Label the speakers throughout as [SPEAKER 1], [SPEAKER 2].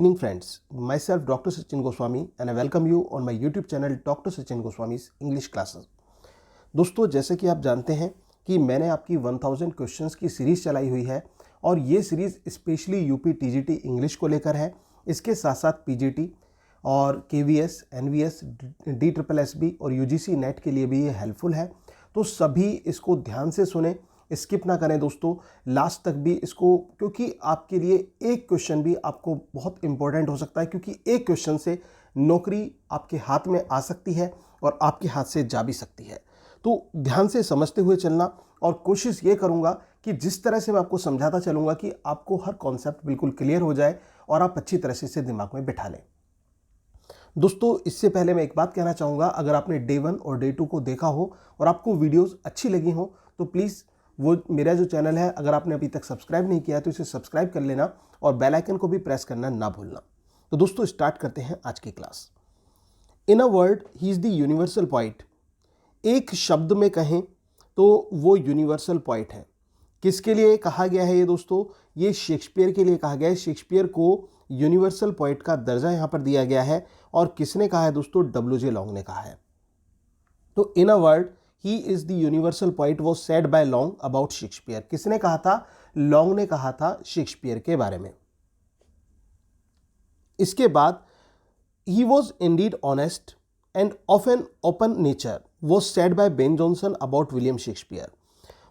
[SPEAKER 1] Evening friends, myself Dr. Sachin Goswami and I welcome you on my YouTube channel Dr. Sachin Goswami's English Classes। दोस्तों जैसे कि आप जानते हैं कि मैंने आपकी 1000 क्वेश्चंस की सीरीज़ चलाई हुई है और ये series specially UP TGT English को लेकर है। इसके साथ साथ पीजीटी और केवीएस, एनवीएस, DSSB और यूजीसी नेट के लिए भी ये हेल्पफुल है। तो सभी इसको ध्यान से सुने, स्किप ना करें दोस्तों, लास्ट तक भी इसको, क्योंकि आपके लिए एक क्वेश्चन भी आपको बहुत इंपॉर्टेंट हो सकता है, क्योंकि एक क्वेश्चन से नौकरी आपके हाथ में आ सकती है और आपके हाथ से जा भी सकती है। तो ध्यान से समझते हुए चलना और कोशिश ये करूंगा कि जिस तरह से मैं आपको समझाता चलूंगा कि आपको हर कॉन्सेप्ट बिल्कुल क्लियर हो जाए और आप अच्छी तरह से इसे दिमाग में बिठा लें। दोस्तों इससे पहले मैं एक बात कहना चाहूँगा, अगर आपने डे 1 और डे 2 को देखा हो और आपको वीडियोस अच्छी लगी हो तो प्लीज़ वो मेरा जो चैनल है, अगर आपने अभी तक सब्सक्राइब नहीं किया है तो इसे सब्सक्राइब कर लेना और बेल आइकन को भी प्रेस करना ना भूलना। तो दोस्तों स्टार्ट करते हैं आज की class. In a word he is the universal poet. एक शब्द में कहें तो वो यूनिवर्सल पोएट है। किसके लिए कहा गया है ये दोस्तों? ये शेक्सपियर के लिए कहा गया है। शेक्सपियर को यूनिवर्सल पोएट का दर्जा यहाँ पर दिया गया है और किसने कहा है दोस्तों? WJ लॉन्ग ने कहा है। तो in a word he is the universal poet was said by Long about Shakespeare. किसने कहा था? लॉन्ग ने कहा था शेक्सपियर के बारे में। इसके बाद he was Indeed honest end of an open nature was said by Ben Jonson about William Shakespeare.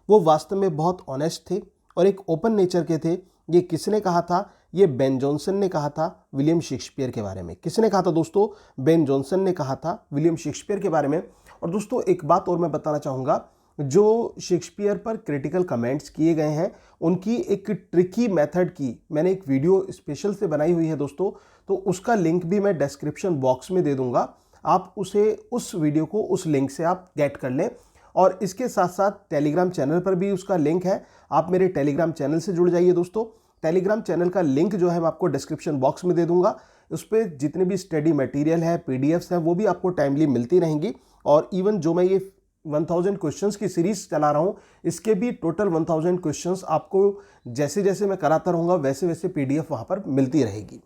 [SPEAKER 1] वो वास्तव में बहुत ऑनेस्ट थे और एक ओपन नेचर के थे। ये किसने कहा था? ये बेन जॉनसन ने कहा था विलियम शेक्सपियर के बारे में। किसने कहा था दोस्तों? बेन जॉनसन ने कहा था विलियम शेक्सपियर के बारे में। और दोस्तों एक बात और मैं बताना चाहूँगा, जो शेक्सपियर पर क्रिटिकल कमेंट्स किए गए हैं उनकी एक ट्रिकी मेथड की मैंने एक वीडियो स्पेशल से बनाई हुई है दोस्तों, तो उसका लिंक भी मैं डिस्क्रिप्शन बॉक्स में दे दूंगा। आप उसे, उस वीडियो को उस लिंक से आप गेट कर लें। और इसके साथ साथ टेलीग्राम चैनल पर भी उसका लिंक है, आप मेरे टेलीग्राम चैनल से जुड़ जाइए दोस्तों। टेलीग्राम चैनल का लिंक जो है मैं आपको डिस्क्रिप्शन बॉक्स में दे दूंगा। उस पर जितने भी स्टडी मटेरियल है, PDFs हैं, वो भी आपको टाइमली मिलती रहेंगी। और इवन जो मैं ये 1000 क्वेश्चंस की सीरीज चला रहा हूँ, इसके भी टोटल 1000 क्वेश्चंस आपको जैसे जैसे मैं कराता रहूँगा वैसे वैसे PDF वहाँ पर मिलती रहेगी।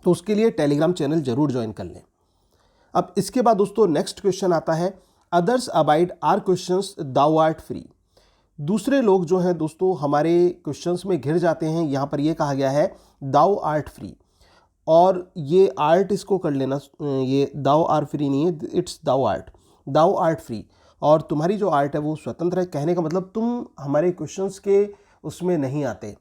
[SPEAKER 1] तो उसके लिए टेलीग्राम चैनल जरूर ज्वाइन कर लें। अब इसके बाद दोस्तों नेक्स्ट क्वेश्चन आता है, others abide our questions thou art free. दूसरे लोग जो हैं दोस्तों हमारे क्वेश्चंस में घिर जाते हैं। यहाँ पर ये कहा गया है दाउ आर्ट फ्री, और ये आर्ट इसको कर लेना, ये दाउ आर फ्री नहीं है, it's thou art, thou art free. और तुम्हारी जो आर्ट है वो स्वतंत्र है। कहने का मतलब तुम हमारे क्वेश्चंस के उसमें नहीं आते।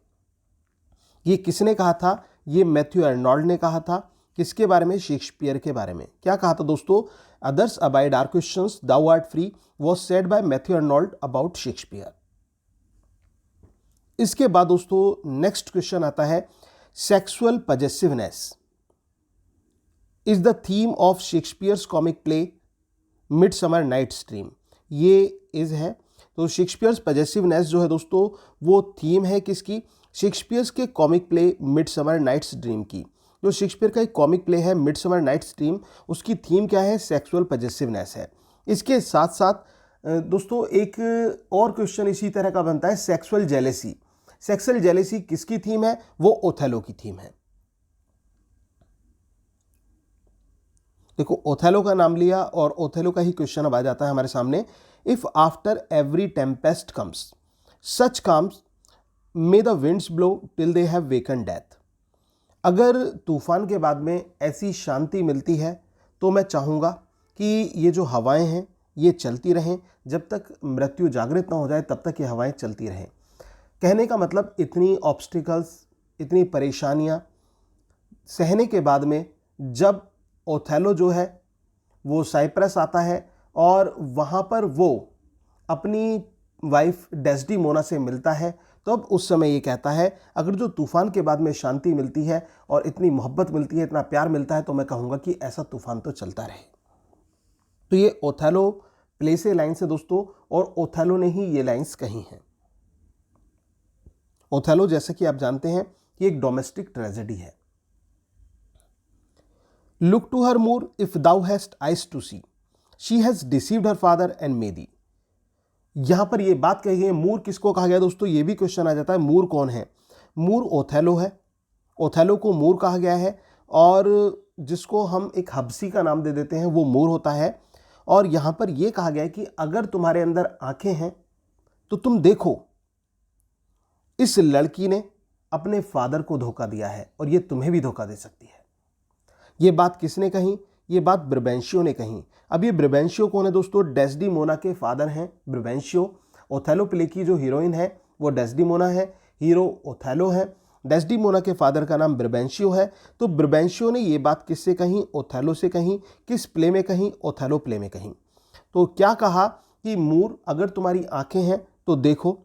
[SPEAKER 1] ये किसने कहा था? ये मैथ्यू अर्नोल्ड ने कहा था। किसके बारे में? शेक्सपियर के बारे में। क्या कहा था दोस्तों? Others abide our questions thou art free was said by Matthew Arnold about Shakespeare. इसके बाद दोस्तों नेक्स्ट क्वेश्चन आता है, sexual possessiveness is the theme of Shakespeare's comic play midsummer night's dream. ये इज है, तो शेक्सपियर्स पजेसिवनेस जो है दोस्तों वो थीम है किसकी? शेक्सपियर्स के comic play midsummer night's dream की। जो शेक्सपियर का एक कॉमिक प्ले है मिडसमर नाइट्स ड्रीम, उसकी थीम क्या है? सेक्सुअल पजेसिवनेस है। इसके साथ साथ दोस्तों एक और क्वेश्चन इसी तरह का बनता है, सेक्सुअल जेलेसी। सेक्सुअल जेलेसी किसकी थीम है? वो ओथेलो की थीम है। देखो ओथेलो का नाम लिया और ओथेलो का ही क्वेश्चन अब आ जाता है हमारे सामने। If after every Tempest comes such comes may the winds blow till they have woken death. अगर तूफान के बाद में ऐसी शांति मिलती है तो मैं चाहूँगा कि ये जो हवाएं हैं ये चलती रहें, जब तक मृत्यु जागृत ना हो जाए तब तक ये हवाएं चलती रहें। कहने का मतलब इतनी ऑब्स्टिकल्स, इतनी परेशानियां सहने के बाद में जब ओथेलो जो है वो साइप्रस आता है और वहाँ पर वो अपनी वाइफ डेस्डीमोना से मिलता है, तो अब उस समय ये कहता है अगर जो तूफान के बाद में शांति मिलती है और इतनी मोहब्बत मिलती है, इतना प्यार मिलता है, तो मैं कहूँगा कि ऐसा तूफान तो चलता रहे। तो ये ओथेलो प्ले से लाइन्स है दोस्तों, और ओथेलो ने ही ये लाइन्स कही हैं। ओथेलो जैसे कि आप जानते हैं कि एक डोमेस्टिक ट्रेजेडी है। Look to her Moor if thou hast eyes to see, she has deceived her father and may thee. यहां पर ये बात कही गई है। मूर किसको कहा गया दोस्तों? ये भी क्वेश्चन आ जाता है, मूर कौन है? मूर ओथेलो है ओथेलो को मूर कहा गया है और जिसको हम एक हबसी का नाम दे देते हैं वो मूर होता है। और यहाँ पर यह कहा गया है कि अगर तुम्हारे अंदर आंखें हैं तो तुम देखो, इस लड़की ने अपने फादर को धोखा दिया है और ये तुम्हें भी धोखा दे सकती है। ये बात किसने कही? ये बात ब्रबेंशियो ने कही। अब ये ब्रबेंशियो कौन है दोस्तों? डेस्डीमोना के फादर हैं ब्रबेंशियो। ओथेलो प्ले की जो हीरोइन है वो डेस्डीमोना है, हीरो ओथेलो है। डेस्डीमोना के फादर का नाम ब्रबेंशियो है। तो ब्रबेंशियो ने ये बात किससे कही? ओथेलो से कही। किस प्ले में कही? ओथेलो प्ले में कही। तो क्या कहा कि मूर, अगर तुम्हारी आंखें हैं तो देखो,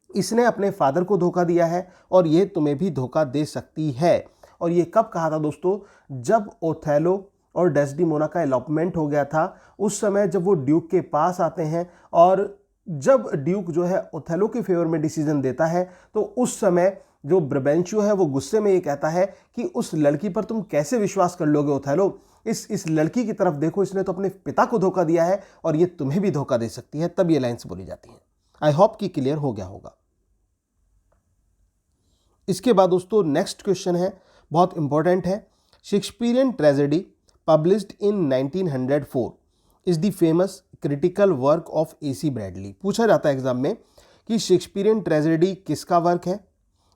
[SPEAKER 1] इसने अपने फादर को धोखा दिया है और ये तुम्हें भी धोखा दे सकती है। और ये कब कहा था दोस्तों? जब ओथेलो और डेस्डीमोना का एलॉपमेंट हो गया था, उस समय जब वो ड्यूक के पास आते हैं और जब ड्यूक जो है ओथेलो के फेवर में डिसीजन देता है, तो उस समय जो ब्रबेंशियो है वो गुस्से में ये कहता है कि उस लड़की पर तुम कैसे विश्वास कर लोगे ओथेलो? इस लड़की की तरफ देखो, इसने तो अपने पिता को धोखा दिया है और ये तुम्हें भी धोखा दे सकती है। तब ये लाइन्स बोली जाती हैं। आई होप कि क्लियर हो गया होगा। इसके बाद दोस्तों नेक्स्ट क्वेश्चन है, बहुत इंपॉर्टेंट है। Shakespearean tragedy published in 1904 is the famous critical work of AC Bradley. पूछा जाता है एग्जाम में कि शेक्सपियरियन ट्रेजेडी किसका वर्क है?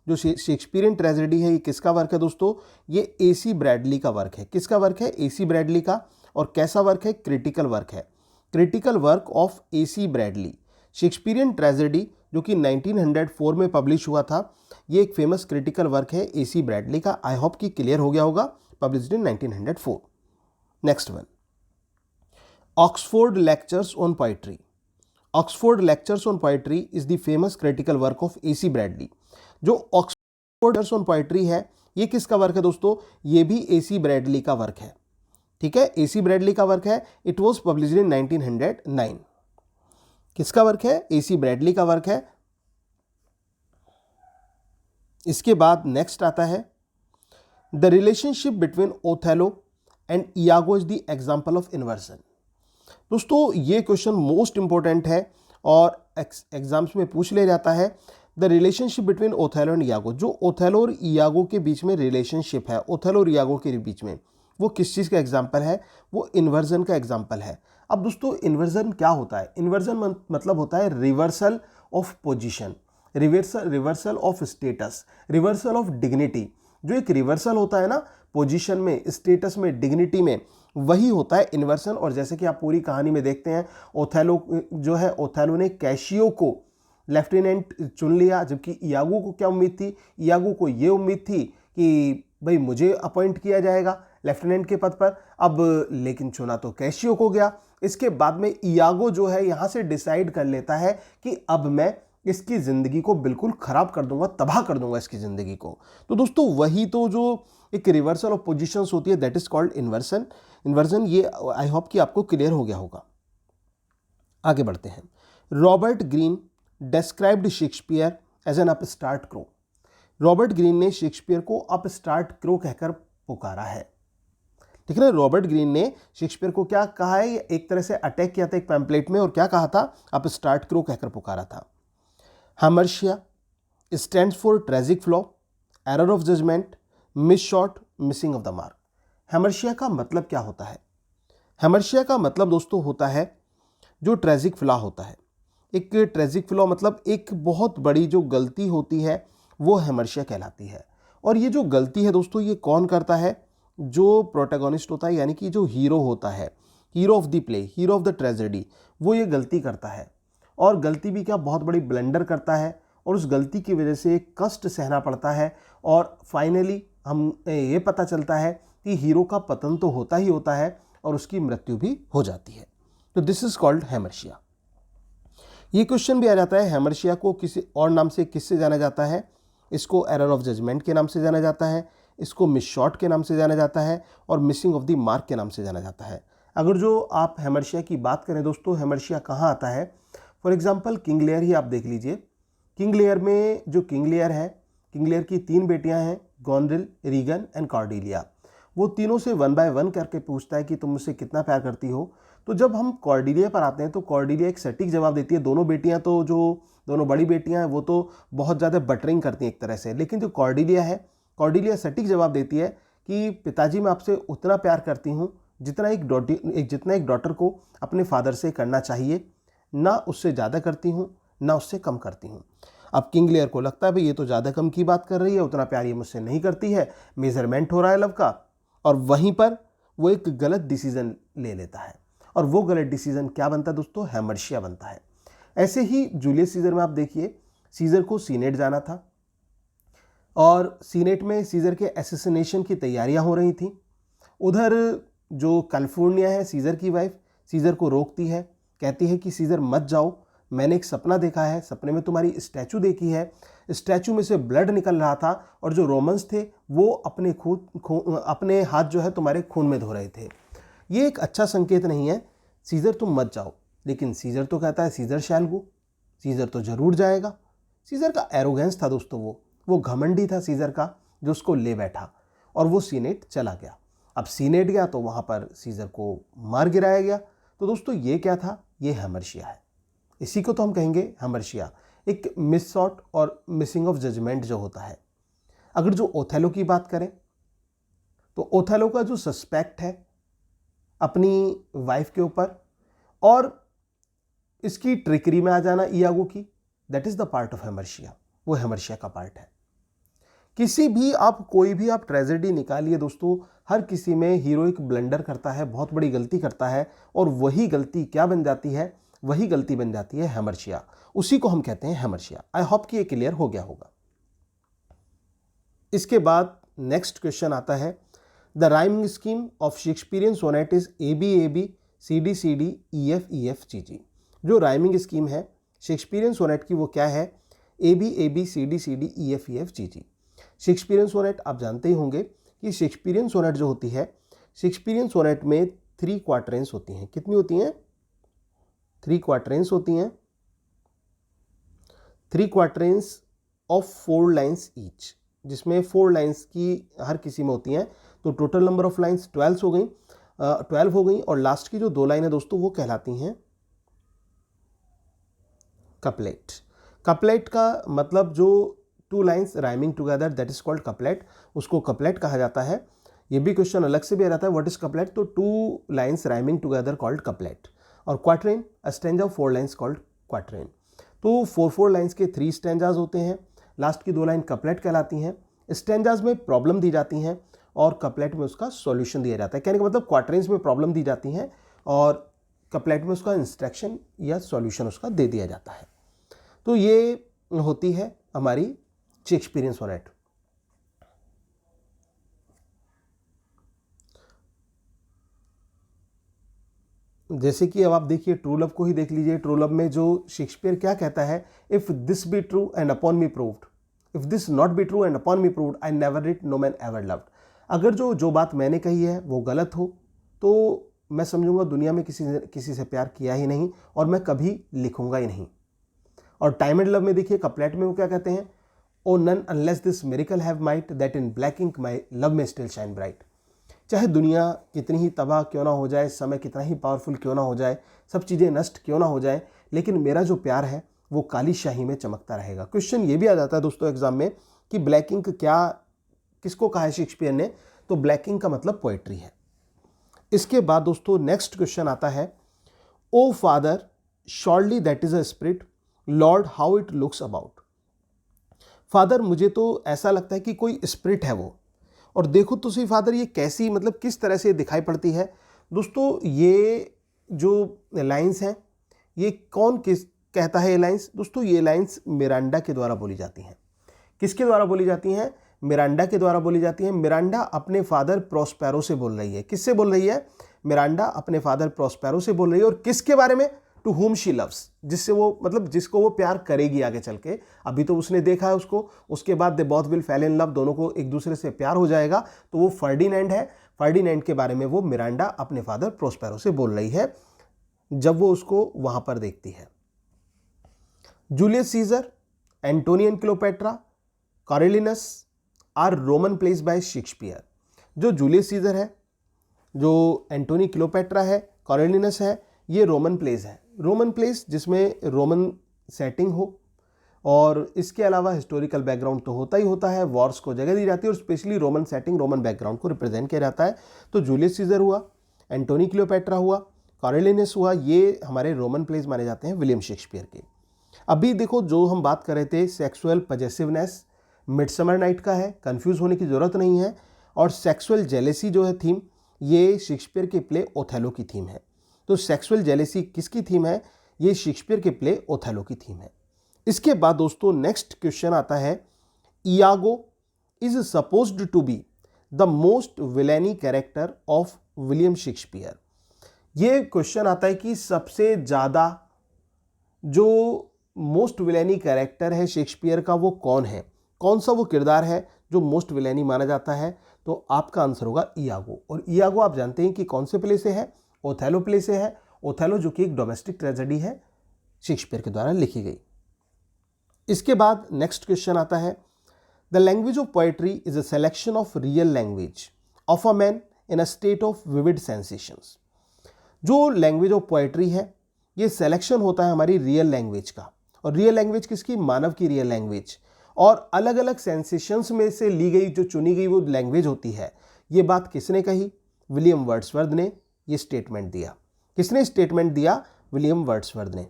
[SPEAKER 1] जो शेक्सपियरियन ट्रेजेडी है ये किसका वर्क है दोस्तों? ये AC ब्रैडली का वर्क है। किसका वर्क है? AC ब्रैडली का। और कैसा वर्क है? क्रिटिकल वर्क है। Critical work of AC Bradley. Shakespearean tragedy जो कि 1904 में पब्लिश हुआ था, ये एक फेमस क्रिटिकल वर्क है AC ब्रैडली का। आई होप कि क्लियर हो गया होगा। Published in 1904। Next one, Oxford lectures on poetry. Oxford lectures on poetry is the famous critical work of AC Bradley. जो ऑक्सफोर्ड लेक्चर्स ऑन पोइट्री है ये किसका वर्क है दोस्तों? ये भी AC ब्रैडली का वर्क है। ठीक है, AC ब्रैडली का वर्क है। It was published in 1909। किसका वर्क है? AC ब्रैडली का वर्क है। इसके बाद नेक्स्ट आता है, the relationship between Othello and Iago is the example of inversion. दोस्तों ये क्वेश्चन मोस्ट इंपॉर्टेंट है और एग्जाम्स में पूछ ले जाता है। The relationship between Othello and Iago, जो ओथेलो और इयागो के बीच में रिलेशनशिप है, ओथेलो और इयागो के बीच में, वो किस चीज़ का एग्जाम्पल है? वो इन्वर्जन का एग्जाम्पल है। अब दोस्तों इन्वर्जन क्या होता है? इन्वर्जन मतलब होता है reversal of position, reversal of status, reversal of dignity. जो एक रिवर्सल होता है ना पोजीशन में, स्टेटस में, डिग्निटी में, वही होता है इन्वर्सन। और जैसे कि आप पूरी कहानी में देखते हैं, ओथेलो जो है, ओथेलो ने कैशियो को लेफ्टिनेंट चुन लिया, जबकि इयागो को क्या उम्मीद थी? इयागो को ये उम्मीद थी कि भाई मुझे अपॉइंट किया जाएगा लेफ्टिनेंट के पद पर। अब लेकिन चुना तो कैशियो को गया। इसके बाद में इयागो जो है यहाँ से डिसाइड कर लेता है कि अब मैं इसकी ज़िंदगी को बिल्कुल ख़राब कर दूंगा, तबाह कर दूंगा इसकी ज़िंदगी को। तो दोस्तों वही तो जो एक रिवर्सल ऑफ पोजीशंस होती है, that is called inversion. Inversion, ये आई होप कि आपको क्लियर हो गया होगा। आगे बढ़ते हैं। Robert Greene described Shakespeare as an upstart crow. Robert Greene ने शेक्सपियर को अपस्टार्ट क्रो कहकर पुकारा है। ठीक है ना, रॉबर्ट ग्रीन ने शेक्सपियर को क्या कहा है? एक तरह से अटैक किया था एक पैम्पलेट में और क्या कहा था? अपस्टार्ट क्रो कहकर पुकारा था। Hamartia stands for tragic flaw, error of judgement, miss shot, missing of the mark. Hamartia का मतलब क्या होता है? हेमर्शिया का मतलब दोस्तों होता है जो ट्रेजिक फ्लॉ होता है। एक ट्रेजिक फ्लॉ मतलब एक बहुत बड़ी जो गलती होती है वो हेमर्शिया कहलाती है। और ये जो गलती है दोस्तों ये कौन करता है? जो प्रोटैगोनिस्ट होता है, यानी कि जो हीरो होता है, hero of the play, hero of the tragedy, वो ये गलती करता है। और गलती भी क्या, बहुत बड़ी ब्लंडर करता है और उस गलती की वजह से कष्ट सहना पड़ता है। और फाइनली हम ये पता चलता है कि हीरो का पतन तो होता ही होता है और उसकी मृत्यु भी हो जाती है। तो दिस इज कॉल्ड हेमर्शिया। ये क्वेश्चन भी आ जाता है, हेमर्शिया को किसी और नाम से किससे जाना जाता है? इसको एरर ऑफ जजमेंट के नाम से जाना जाता है, इसको मिस शॉट के नाम से जाना जाता है और मिसिंग ऑफ द मार्क के नाम से जाना जाता है। अगर जो आप हेमर्शिया की बात करें दोस्तों, हेमर्शिया कहाँ आता है? फॉर एग्जाम्पल किंग लियर ही आप देख लीजिए। किंग लियर में जो किंग लियर है, किंग लियर की 3 बेटियां हैं, गोनरिल, रीगन एंड कॉर्डेलिया। वो तीनों से 1 बाय 1 करके पूछता है कि तुम मुझसे कितना प्यार करती हो। तो जब हम कॉर्डेलिया पर आते हैं तो कॉर्डेलिया एक सटीक जवाब देती है। दोनों बेटियां तो जो दोनों बड़ी बेटियां हैं वो तो बहुत ज़्यादा बटरिंग करती हैं एक तरह से, लेकिन जो कॉर्डेलिया है कॉर्डेलिया सटीक जवाब देती है कि पिताजी मैं आपसे उतना प्यार करती हूँ जितना एक डॉटर को अपने फादर से करना चाहिए, ना उससे ज़्यादा करती हूँ ना उससे कम करती हूँ। अब किंग लियर को लगता है भाई ये तो ज़्यादा कम की बात कर रही है, उतना प्यार ये मुझसे नहीं करती है, मेजरमेंट हो रहा है लव का, और वहीं पर वो एक गलत डिसीजन ले लेता है। और वो गलत डिसीजन क्या बनता है दोस्तों? हैमर्शिया बनता है। ऐसे ही जूलियस सीजर में आप देखिए, सीजर को सीनेट जाना था और सीनेट में सीजर के एसेसिनेशन की तैयारियां हो रही थी। उधर जो कैलिफोर्निया है, सीजर की वाइफ, सीजर को रोकती है, कहती है कि सीजर मत जाओ, मैंने एक सपना देखा है, सपने में तुम्हारी स्टैचू देखी है, स्टैचू में से ब्लड निकल रहा था और जो रोमन्स थे वो अपने हाथ जो है तुम्हारे खून में धो रहे थे, ये एक अच्छा संकेत नहीं है, सीजर तुम मत जाओ। लेकिन सीजर तो कहता है सीजर शैल गो, सीजर तो जरूर जाएगा। सीजर का एरोगेंस था दोस्तों, वो घमंडी था सीजर का, जो उसको ले बैठा और वो सीनेट चला गया। अब सीनेट गया तो वहां पर सीजर को मार गिराया गया। तो दोस्तों ये क्या था? ये हैमर्शिया है। इसी को तो हम कहेंगे हैमर्शिया, एक मिस शॉट और मिसिंग ऑफ जजमेंट जो होता है। अगर जो ओथेलो की बात करें तो ओथेलो का जो सस्पेक्ट है अपनी वाइफ के ऊपर और इसकी ट्रिकरी में आ जाना इयागो की, that is the part of hamartia, वो हैमर्शिया का पार्ट है। कोई भी आप ट्रेजेडी निकालिए दोस्तों, हर किसी में हीरो एक ब्लंडर करता है, बहुत बड़ी गलती करता है, और वही गलती क्या बन जाती है? वही गलती बन जाती है हैमर्शिया। उसी को हम कहते हैं हैमर्शिया। आई होप कि ये क्लियर हो गया होगा। इसके बाद नेक्स्ट क्वेश्चन आता है, the rhyming scheme of Shakespearean sonnet is AB CD EF GG। जो राइमिंग स्कीम है शेक्सपियरियन सोनेट की वो क्या है? AB CD EF GG। Shakespearean sonnet आप जानते ही होंगे कि शेक्सपियरियन सोनेट जो होती है, शेक्सपियरियन सोनेट में 3 क्वार्टरेंस होती हैं। कितनी होती हैं? 3 क्वार्टरेंस होती हैं। 3 क्वार्टरेंस ऑफ 4 लाइन्स ईच, जिसमें 4 लाइन्स की हर किसी में होती हैं। तो टोटल नंबर ऑफ लाइन्स 12 हो गई और लास्ट की जो 2 लाइन है दोस्तों वो कहलाती हैं कपलेट। कपलेट का मतलब जो 2 lines rhyming together, that is called couplet, उसको कपलेट कहा जाता है। ये भी क्वेश्चन अलग से भी आ जाता है, व्हाट इज कपलेट? तो 2 lines rhyming together called couplet. और क्वार्टरेन, अ स्टैंजा ऑफ 4 लाइन्स कॉल्ड क्वार्टरेन। तो 4 लाइन्स के 3 स्टैंजाज होते हैं, लास्ट की 2 लाइन कपलेट कहलाती हैं। स्टैंजाज में प्रॉब्लम दी जाती हैं और कपलेट में उसका सॉल्यूशन दिया जाता है। कहने का मतलब क्वार्टरेंस में प्रॉब्लम दी जाती हैं और कपलेट में उसका इंस्ट्रक्शन या सॉल्यूशन उसका दे दिया जाता है। तो ये होती है हमारी शेक्सपियरियन सोनेट। जैसे कि अब आप देखिए ट्रू लव को ही देख लीजिए। ट्रू लव में जो शेक्सपियर क्या कहता है, if this be true and upon me proved, if this not be true and upon me proved, I never writ, no man ever loved. अगर जो बात मैंने कही है वो गलत हो तो मैं समझूंगा दुनिया में किसी से प्यार किया ही नहीं और मैं कभी लिखूंगा ही नहीं। और टाइम एंड लव में देखिए कपलेट में वो क्या कहते हैं, O none unless this miracle have might that in black ink my love may still shine bright. चाहे दुनिया कितनी ही तबाह क्यों ना हो जाए, समय कितना ही पावरफुल क्यों ना हो जाए, सब चीज़ें नष्ट क्यों ना हो जाए, लेकिन मेरा जो प्यार है वो काली शाही में चमकता रहेगा। क्वेश्चन ये भी आ जाता है दोस्तों एग्जाम में कि ब्लैक इंक किसको कहा है शेक्सपियर ने? तो ब्लैक इंक का मतलब पोएट्री है। इसके बाद दोस्तों नेक्स्ट क्वेश्चन आता है, O father surely that is a spirit, lord how it looks about. Father मुझे तो ऐसा लगता है कि कोई स्पिरिट है वो, और देखो तो सही फादर ये कैसी, मतलब किस तरह से दिखाई पड़ती है। दोस्तों ये जो लाइंस हैं ये कौन कहता है? ये लाइंस दोस्तों, ये लाइंस मिरांडा के द्वारा बोली जाती हैं। किसके द्वारा बोली जाती हैं? मिरांडा के द्वारा बोली जाती हैं। मिरांडा अपने फादर प्रोस्पेरो से बोल रही है। किससे बोल रही है? मिरांडा अपने फादर प्रोस्पेरो से बोल रही है। और किसके बारे में? टू हुम शी लव्स, जिससे वो मतलब जिसको वो प्यार करेगी आगे चल के। अभी तो उसने देखा है उसको, उसके बाद they both will fail in love, दोनों को एक दूसरे से प्यार हो जाएगा। तो वो फर्डिनेंड है। फर्डिनेंड के बारे में वो मिरांडा अपने फादर प्रोस्पेरो से बोल रही है जब वो उसको वहां पर देखती है। Julius Caesar, Antony and Cleopatra, Coriolanus are Roman plays by Shakespeare. जो जूलियस सीजर है, जो एंटोनी क्लियोपेट्रा है, कॉरेलिनस है, ये रोमन प्लेस है। रोमन प्लेस जिसमें रोमन सेटिंग हो और इसके अलावा हिस्टोरिकल बैकग्राउंड तो होता ही होता है, वॉर्स को जगह दी जाती है और specially Roman setting, Roman background को रिप्रेजेंट किया जाता है। तो जूलियस सीजर हुआ, एंटोनी क्लियोपेट्रा हुआ, कॉरेलिनस हुआ, ये हमारे रोमन प्लेज माने जाते हैं विलियम शेक्सपियर के। अभी देखो जो हम बात कर रहे थे सेक्सुअल पजेसिवनेस मिडसमर नाइट का है, कंफ्यूज होने की जरूरत नहीं है। और सेक्सुअल जेलेसी जो है थीम, ये शेक्सपियर के प्ले ओथेलो की थीम है। तो सेक्सुअल जेलेसी किसकी थीम है? ये शेक्सपियर के प्ले ओथेलो की थीम है। इसके बाद दोस्तों नेक्स्ट क्वेश्चन आता है, Iago is supposed to be the most villainy character of William Shakespeare. ये क्वेश्चन आता है कि सबसे ज्यादा जो मोस्ट विलेनी कैरेक्टर है शेक्सपियर का वो कौन है, कौन सा वो किरदार है जो मोस्ट विलेनी माना जाता है? तो आपका आंसर होगा इयागो। और इयागो आप जानते हैं कि कौन से प्ले से है? ओथेलो प्ले से है। ओथेलो जो कि एक डोमेस्टिक ट्रेजेडी है, शेक्सपियर के द्वारा लिखी गई। इसके बाद नेक्स्ट क्वेश्चन आता है, the language of poetry is a selection of real language of a man in a state of vivid sensations. जो लैंग्वेज ऑफ पोएट्री है ये सिलेक्शन होता है हमारी रियल लैंग्वेज का। और रियल लैंग्वेज किसकी? मानव की रियल लैंग्वेज। और अलग अलग सेंसेशंस में से ली गई जो चुनी गई वो लैंग्वेज होती है। ये बात किसने कही? विलियम वर्ड्सवर्थ ने ये स्टेटमेंट दिया। किसने स्टेटमेंट दिया? विलियम वर्ड्सवर्थ ने।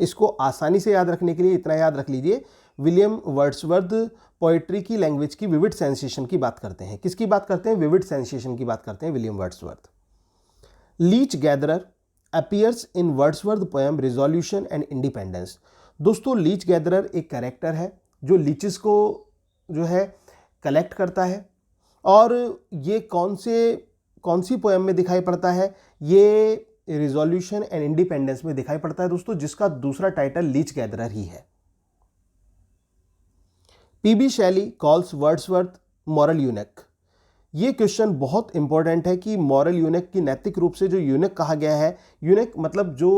[SPEAKER 1] इसको आसानी से याद रखने के लिए इतना याद रख लीजिए, विलियम वर्ड्सवर्थ पोएट्री की लैंग्वेज की विविड सेंसेशन की बात करते हैं। किसकी बात करते हैं? विविड सेंसेशन की बात करते हैं William Wordsworth. Leech gatherer appears in Wordsworth poem resolution and independence. दोस्तों लीच गैदरर एक कैरेक्टर है जो लीचेस को जो है कलेक्ट करता है। और ये कौन सी पोएम में दिखाई पड़ता है? ये रिजोल्यूशन एंड इंडिपेंडेंस में दिखाई पड़ता है दोस्तों, जिसका दूसरा टाइटल लीच गैदरर ही है। PB Shelley calls Wordsworth moral unique. ये क्वेश्चन बहुत इंपॉर्टेंट है कि मॉरल यूनिक की नैतिक रूप से जो यूनिक कहा गया है, यूनिक मतलब जो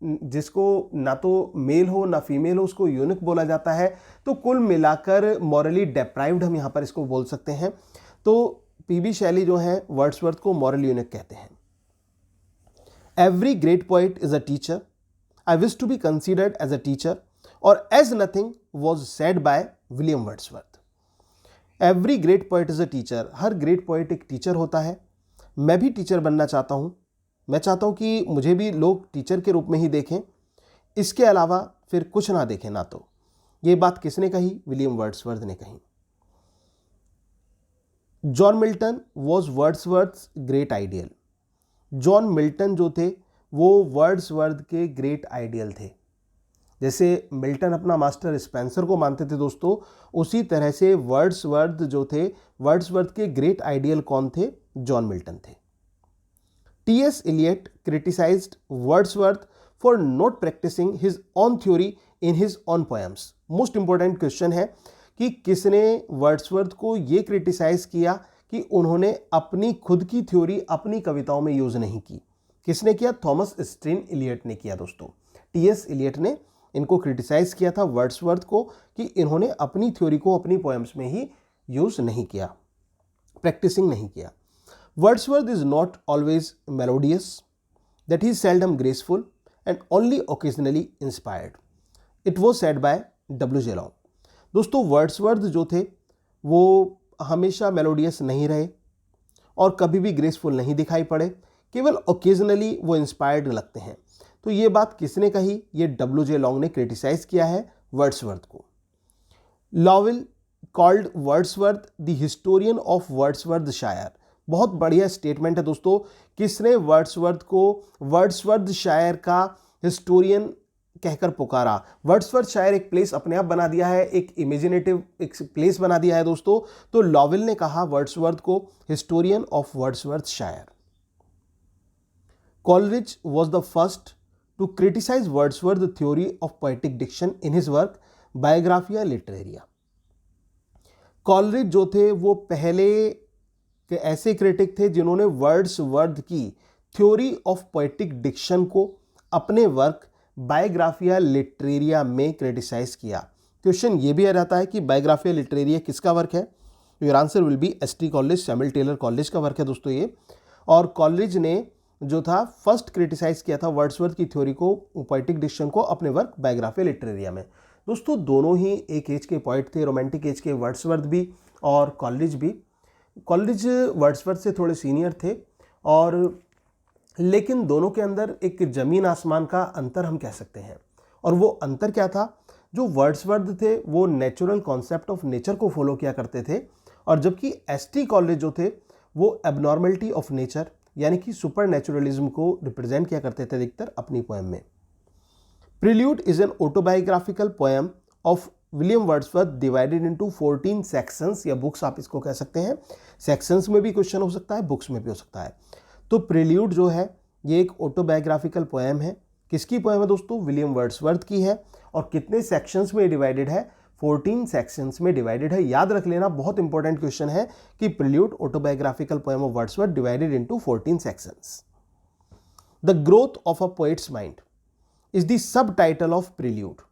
[SPEAKER 1] जिसको ना तो मेल हो ना फीमेल हो उसको यूनिक बोला जाता है। तो कुल मिलाकर मॉरली डेप्राइव्ड हम यहां पर इसको बोल सकते हैं। तो पीबी शैली जो है वर्ड्सवर्थ को मॉरल यूनिक कहते हैं। Every great poet is a teacher, I wish to be considered as a teacher और as nothing was said by William Wordsworth. Every great poet is a teacher, हर great poet एक teacher होता है। मैं भी teacher बनना चाहता हूं। मैं चाहता हूं कि मुझे भी लोग टीचर के रूप में ही देखें, इसके अलावा फिर कुछ ना देखें ना। तो ये बात किसने कही? विलियम वर्ड्सवर्थ ने कही। John Milton was Wordsworth great ideal. John Milton जो थे वो वर्ड्सवर्थ के ग्रेट आइडियल थे। जैसे मिल्टन अपना मास्टर स्पेंसर को मानते थे दोस्तों, उसी तरह से वर्ड्सवर्थ जो थे, वर्ड्सवर्थ के ग्रेट आइडियल कौन थे? जॉन मिल्टन थे। T S. Eliot criticised Wordsworth for not practising his own theory in his own poems. Most important question है कि किसने वर्ड्सवर्थ को ये क्रिटिसाइज किया कि उन्होंने अपनी खुद की थ्योरी अपनी कविताओं में यूज नहीं की। किसने किया? थॉमस स्ट्रेन इलियट ने किया दोस्तों। टी.एस. इलियट ने इनको क्रिटिसाइज किया था वर्ड्सवर्थ को कि इन्होंने अपनी थ्योरी को अपनी पोएम्स में ही यूज नहीं किया, प्रैक्टिसिंग नहीं किया। Wordsworth is not always melodious, that he is seldom graceful and only occasionally inspired. It was said by W J. Long. दोस्तों वर्ड्सवर्थ जो थे वो हमेशा मेलोडियस नहीं रहे और कभी भी ग्रेसफुल नहीं दिखाई पड़े, केवल ओकेजनली वो इंस्पायर्ड लगते हैं। तो ये बात किसने कही? ये डब्ल्यू.जे. लॉन्ग ने क्रिटिसाइज किया है वर्ड्सवर्थ को। Lowell called Wordsworth the historian of Wordsworth shire. बहुत बढ़िया स्टेटमेंट है दोस्तों। किसने वर्ड्सवर्थ को वर्ड्सवर्थ शायर का हिस्टोरियन कहकर पुकारा? वर्ड्सवर्थ शायर एक प्लेस अपने आप बना दिया है, एक इमेजिनेटिव एक प्लेस बना दिया है दोस्तों। तो लॉवेल ने कहा वर्ड्सवर्थ को हिस्टोरियन ऑफ वर्ड्सवर्थ शायर। Coleridge was the first to criticize Wordsworth's theory of poetic diction in his work Biographia Literaria। Coleridge जो थे वो पहले के ऐसे क्रिटिक थे जिन्होंने वर्ड्सवर्थ की थ्योरी ऑफ पोएटिक डिक्शन को अपने वर्क बायोग्राफिया लिटरेरिया में क्रिटिसाइज किया। क्वेश्चन ये भी आ जाता है कि बायोग्राफिया लिटरेरिया किसका वर्क है? Your answer will be S T. Coleridge, Samuel Taylor Coleridge का वर्क है दोस्तों ये। और कॉलरिज ने जो था फर्स्ट क्रिटिसाइज किया था वर्ड्सवर्थ की थ्योरी को, पोएटिक डिक्शन को, अपने वर्क बायोग्राफी लिटरेरिया में। दोस्तों दोनों ही एक एज के पोइट थे, रोमांटिक एज के, वर्ड्सवर्थ भी और कॉलेरिज भी। कॉलेरिज वर्ड्सवर्थ से थोड़े सीनियर थे, और लेकिन दोनों के अंदर एक ज़मीन आसमान का अंतर हम कह सकते हैं। और वो अंतर क्या था? जो वर्ड्सवर्थ थे वो नेचुरल कॉन्सेप्ट ऑफ नेचर को फॉलो किया करते थे, और जबकि एस.टी. कॉलेरिज जो थे वो एबनॉर्मलिटी ऑफ नेचर यानी कि सुपर नेचुरलिज्म को रिप्रेजेंट किया करते थे अधिकतर अपनी पोएम में। Prelude is an autobiographical poem of William Wordsworth divided into 14 sections या बुक्स, आप इसको कह सकते हैं। सेक्शंस में भी क्वेश्चन हो सकता है, बुक्स में भी हो सकता है। तो प्रिल्यूड जो है ये एक ऑटोबायोग्राफिकल पोएम है। किसकी पोएम है दोस्तों? विलियम वर्ड्सवर्थ की है। और कितने सेक्शंस में डिवाइडेड है? 14 सेक्शंस में डिवाइडेड है। याद रख लेना, बहुत इंपॉर्टेंट क्वेश्चन है कि prelude autobiographical poem of Wordsworth divided into 14 sections. The growth of a poet's mind is the sub title of prelude.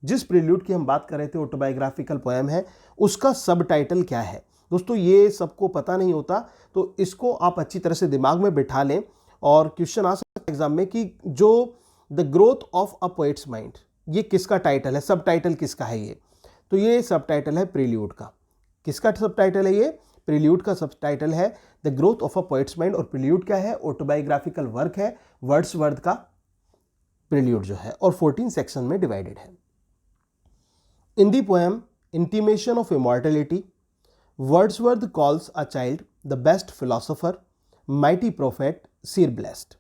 [SPEAKER 1] जिस प्रिल्यूड की हम बात कर रहे थे, ऑटोबायोग्राफिकल पोएम है, उसका सब टाइटल क्या है? दोस्तों ये सबको पता नहीं होता, तो इसको आप अच्छी तरह से दिमाग में बिठा लें, और क्वेश्चन आ सकता है एग्जाम में कि जो the growth of a poet's mind, ये किसका टाइटल है? सब टाइटल किसका है ये? तो ये सब टाइटल है प्रिल्यूड का। किसका सब टाइटल है ये? प्रिल्यूड का सब टाइटल है the growth of a poet's mind. और प्रिल्यूड क्या है? ऑटोबायोग्राफिकल वर्क है वर्ड्सवर्थ का प्रिल्यूड जो है, और 14 सेक्शन में डिवाइडेड है। In the poem intimation of immortality, Wordsworth calls a child the best philosopher, mighty prophet, seer blessed.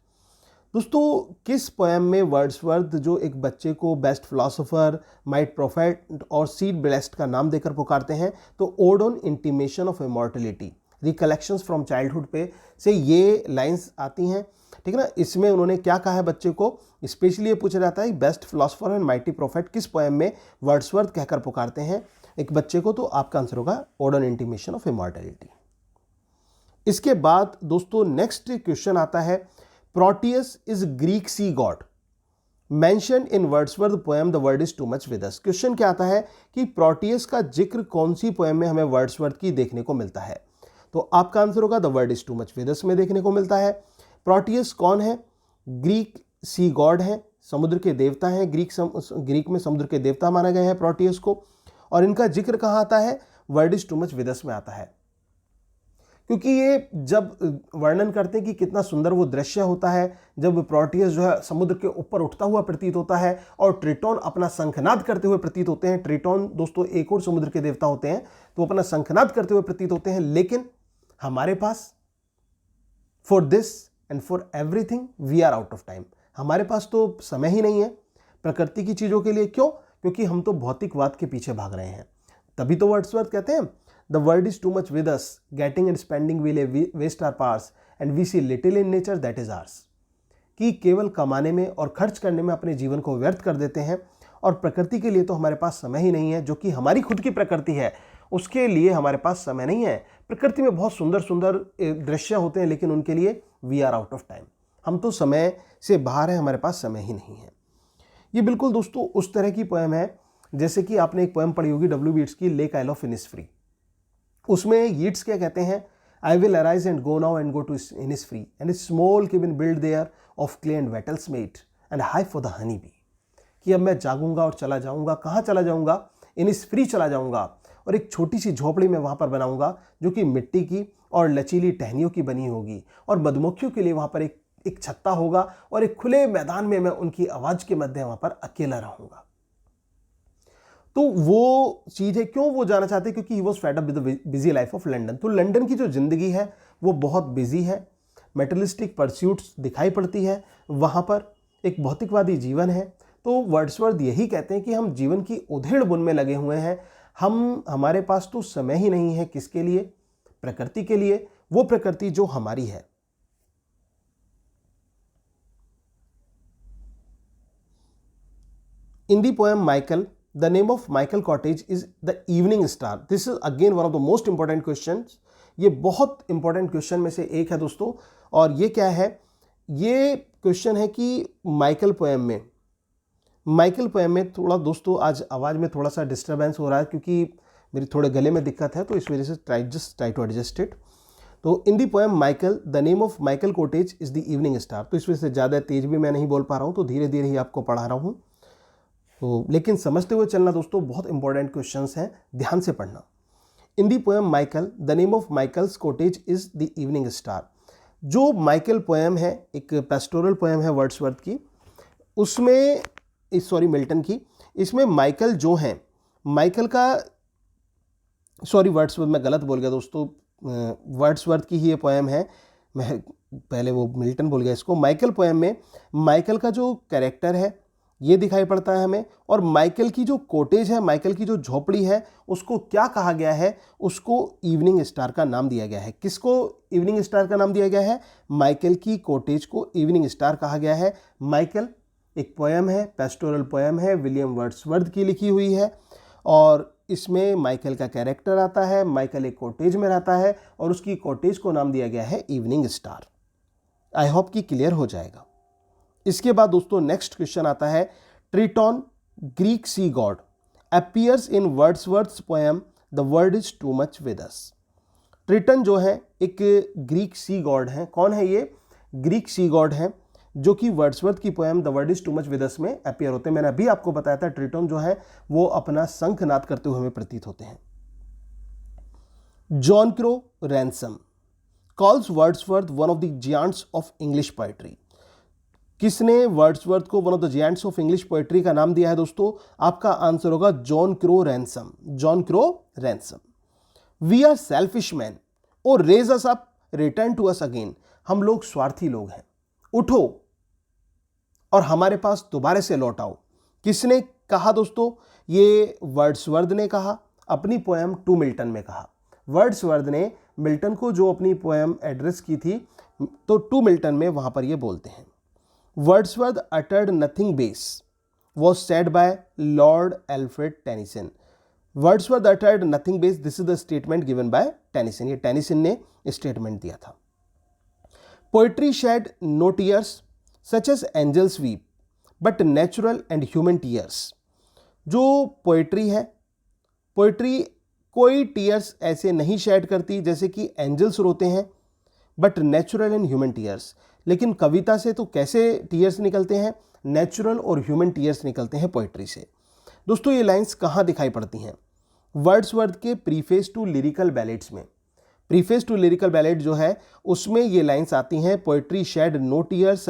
[SPEAKER 1] दोस्तों किस पोएम में वर्ड्सवर्थ जो एक बच्चे को बेस्ट फिलोसोफर, माइट प्रोफेट और सीड ब्लेस्ड का नाम देकर पुकारते हैं? तो ode on intimation of immortality, recollections from childhood पे से ये लाइंस आती हैं, ठीक है ना। इसमें उन्होंने क्या कहा है बच्चे को? स्पेशली ये पूछा जाता है best philosopher and mighty prophet किस पोएम में वर्ड्सवर्थ कहकर पुकारते हैं एक बच्चे को? तो आपका आंसर होगा ode on intimation of immortality. इसके बाद दोस्तों नेक्स्ट क्वेश्चन आता है, Proteus is Greek sea god mention in Wordsworth poem the word is too much with us. Question क्या आता है कि प्रोटियस का जिक्र कौन सी पोएम में हमें वर्ड्सवर्थ की देखने को मिलता है? तो आपका आंसर होगा the word is too much with अस में देखने को मिलता है। प्रोटियस कौन है? ग्रीक सी गॉड है, समुद्र के देवता हैं। ग्रीक में समुद्र के देवता माना गया है प्रोटियस को। और इनका जिक्र कहाँ आता है? Word is too much with अस में आता है, क्योंकि ये जब वर्णन करते हैं कि कितना सुंदर वो दृश्य होता है जब प्रोटियस जो है समुद्र के ऊपर उठता हुआ प्रतीत होता है और ट्रिटोन अपना शंखनाद करते हुए प्रतीत होते हैं। ट्रिटोन दोस्तों एक और समुद्र के देवता होते हैं, तो अपना शंखनाद करते हुए प्रतीत होते हैं। लेकिन हमारे पास for this and for everything we are out of time, हमारे पास तो समय ही नहीं है प्रकृति की चीज़ों के लिए। क्यों? क्योंकि हम तो भौतिकवाद के पीछे भाग रहे हैं। तभी तो वर्ड्सवर्थ कहते हैं the world is too much with us, getting and spending will waste our powers and we see little in nature that is ours. कि केवल कमाने में और खर्च करने में अपने जीवन को व्यर्थ कर देते हैं, और प्रकृति के लिए तो हमारे पास समय ही नहीं है। जो कि हमारी खुद की प्रकृति है उसके लिए हमारे पास समय नहीं है। प्रकृति में बहुत सुंदर सुंदर दृश्य होते हैं, लेकिन उनके लिए we are out of time, हम तो समय से बाहर हैं, हमारे पास समय ही नहीं है। ये बिल्कुल दोस्तों उस तरह की पोएम है जैसे कि आपने एक पोएम पढ़ी होगी डब्ल्यू बीट्स की, लेक आइल ऑफ इनिसफ्री। उसमें यीट्स क्या कहते हैं? I will arise and go now and go to Innisfree and small cabin build there of clay and wattles made and hive for the honey bee. कि अब मैं जागूंगा और चला जाऊंगा। कहाँ चला जाऊंगा? इनिसफ्री चला जाऊंगा, और एक छोटी सी झोपड़ी में वहां पर बनाऊंगा जो कि मिट्टी की और लचीली टहनियों की बनी होगी, और मधुमक्खियों के लिए वहां पर एक छत्ता होगा, और एक खुले मैदान में मैं उनकी आवाज के मध्य वहां पर अकेला रहूंगा। तो वो चीज है। क्यों वो जाना चाहते? क्योंकि he was fed up with the busy life of London. तो लंदन की जो जिंदगी है वो बहुत बिजी है, मेटलिस्टिक परस्यूट्स दिखाई पड़ती है, वहां पर एक भौतिकवादी जीवन है। तो वर्ड्सवर्थ यही कहते हैं कि हम जीवन की उधेड़ बुन में लगे हुए हैं, हमारे पास तो समय ही नहीं है। किसके लिए? प्रकृति के लिए, वो प्रकृति जो हमारी है। In the poem Michael, the name of Michael Cottage is the evening star. This is again one of the most important questions. ये बहुत इंपॉर्टेंट क्वेश्चन में से एक है दोस्तों। और ये क्या है? ये क्वेश्चन है कि माइकल पोएम में थोड़ा दोस्तों आज आवाज़ में थोड़ा सा डिस्टर्बेंस हो रहा है क्योंकि मेरी थोड़े गले में दिक्कत है, तो इस वजह से ट्राई टू एडजस्ट इट। तो in the poem Michael the name of Michael cottage is the evening star. तो इस वजह से ज़्यादा तेज भी मैं नहीं बोल पा रहा हूँ, तो धीरे धीरे ही आपको पढ़ा रहा हूँ। तो लेकिन समझते हुए चलना दोस्तों, बहुत इंपॉर्टेंट क्वेश्चंस हैं, ध्यान से पढ़ना। In the poem Michael the name of Michael's cottage is the evening star. जो माइकल पोएम है, एक पेस्टोरल पोएम है वर्ड्सवर्थ की, उसमें मिल्टन की, इसमें माइकल जो हैं, माइकल का वर्ड्सवर्थ, मैं गलत बोल गया दोस्तों, वर्ड्सवर्थ की ही ये पोएम है, मैं पहले वो मिल्टन बोल गया इसको। माइकल पोएम में माइकल का जो कैरेक्टर है ये दिखाई पड़ता है हमें, और माइकल की जो कोटेज है, माइकल की जो झोपड़ी है, उसको क्या कहा गया है, उसको इवनिंग स्टार का नाम दिया गया है। किसको इवनिंग स्टार का नाम दिया गया है? माइकल की कोटेज को इवनिंग स्टार कहा गया है। माइकल एक पोएम है, पेस्टोरल पोएम है, विलियम वर्ड्सवर्थ की लिखी हुई है, और इसमें माइकल का कैरेक्टर आता है, माइकल एक कॉटेज में रहता है और उसकी कॉटेज को नाम दिया गया है इवनिंग स्टार। आई होप कि क्लियर हो जाएगा। इसके बाद दोस्तों नेक्स्ट क्वेश्चन आता है, Triton Greek sea god appears in Wordsworth's poem the world is too much with us. Triton जो है एक ग्रीक सी गॉड है। कौन है ये? ग्रीक सी गॉड है, जो कि वर्ड्सवर्थ की poem the world is too much with अस में अपीयर होते हैं। मैंने अभी आपको बताया था ट्रिटन जो है वो अपना शंखनाद करते हुए हमें प्रतीत होते हैं। John Crowe Ransom calls Wordsworth one of the giants of English poetry. किसने वर्ड्सवर्थ को one of the giants of English poetry का नाम दिया है दोस्तों? आपका आंसर होगा John Crowe Ransom. John Crowe Ransom. We are selfish men oh raise us up return to us again. हम लोग स्वार्थी लोग हैं, उठो और हमारे पास दोबारा से लौट आओ। किसने कहा दोस्तों? ये वर्ड्सवर्थ ने कहा, अपनी पोएम टू मिल्टन में कहा। वर्ड्सवर्थ ने मिल्टन को जो अपनी पोएम एड्रेस की थी, तो टू मिल्टन में वहां पर ये बोलते हैं, Wordsworth uttered nothing base was said by Lord Alfred Tennyson. Wordsworth uttered nothing base, this is the statement given by Tennyson. ये टेनिसन ने स्टेटमेंट दिया था। Poetry shed no tears such as angels weep but natural and human tears. जो poetry है, poetry कोई tears ऐसे नहीं shed करती जैसे कि एंजल्स रोते हैं, but natural and human tears. लेकिन कविता से तो कैसे टीयर्स निकलते हैं? नेचुरल और ह्यूमन टीयर्स निकलते हैं पोएट्री से। दोस्तों ये लाइंस कहाँ दिखाई पड़ती हैं? वर्ड्सवर्थ के प्रीफेस टू लिरिकल बैलेड्स में। प्रीफेस टू लिरिकल बैलेड जो है उसमें ये लाइंस आती हैं, poetry shed no tears